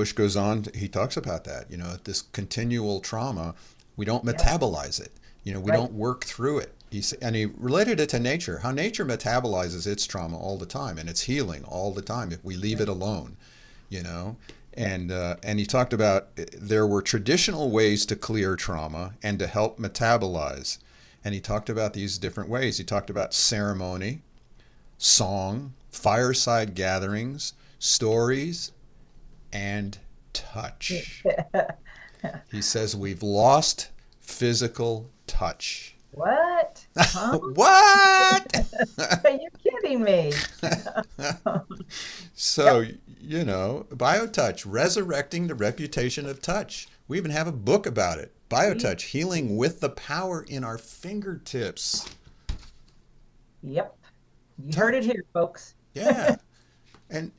Bush goes on, he talks about that, this continual trauma, we don't Yep. metabolize it. We Right. don't work through it. And he related it to nature, how nature metabolizes its trauma all the time and it's healing all the time if we leave Right. it alone, you know. And he talked about there were traditional ways to clear trauma and to help metabolize. And he talked about these different ways. He talked about ceremony, song, fireside gatherings, stories, and touch. He says we've lost physical touch. What? Huh? What? Are you kidding me? So, Yep. BioTouch, resurrecting the reputation of touch. We even have a book about it. See? BioTouch, healing with the power in our fingertips. Yep. You heard it Touch. here, folks. Yeah. And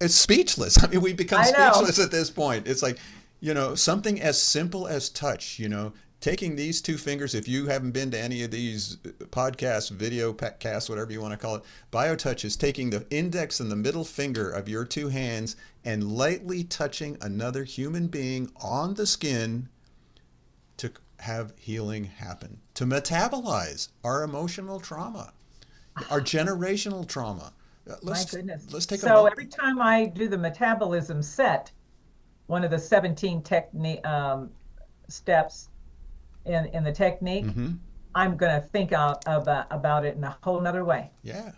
it's speechless. I mean, we become I know. speechless at this point. It's like, something as simple as touch, taking these two fingers, if you haven't been to any of these podcasts, video casts, whatever you want to call it, BioTouch is taking the index and the middle finger of your two hands and lightly touching another human being on the skin to have healing happen, to metabolize our emotional trauma, our generational trauma. My Let's goodness. let's take a So moment. every time I do the metabolism set, one of the 17 technique steps in the technique, Hmm. I'm going to think about it in a whole nother way. Yeah.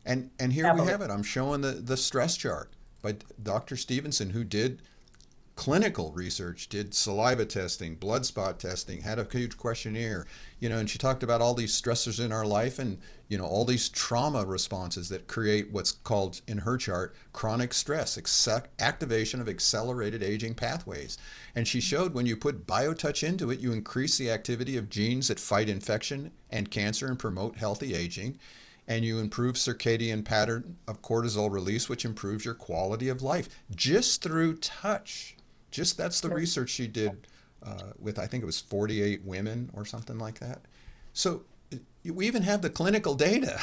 And here we have Metabolism. it. I'm showing the stress chart by Dr. Stevenson, who did clinical research, did saliva testing, blood spot testing, had a huge questionnaire, and she talked about all these stressors in our life and, all these trauma responses that create what's called in her chart chronic stress, activation of accelerated aging pathways. And she showed when you put BioTouch into it, you increase the activity of genes that fight infection and cancer and promote healthy aging. And you improve circadian pattern of cortisol release, which improves your quality of life just through touch. Just that's the Yep. research she did with, I think it was 48 women or something like that. So we even have the clinical data.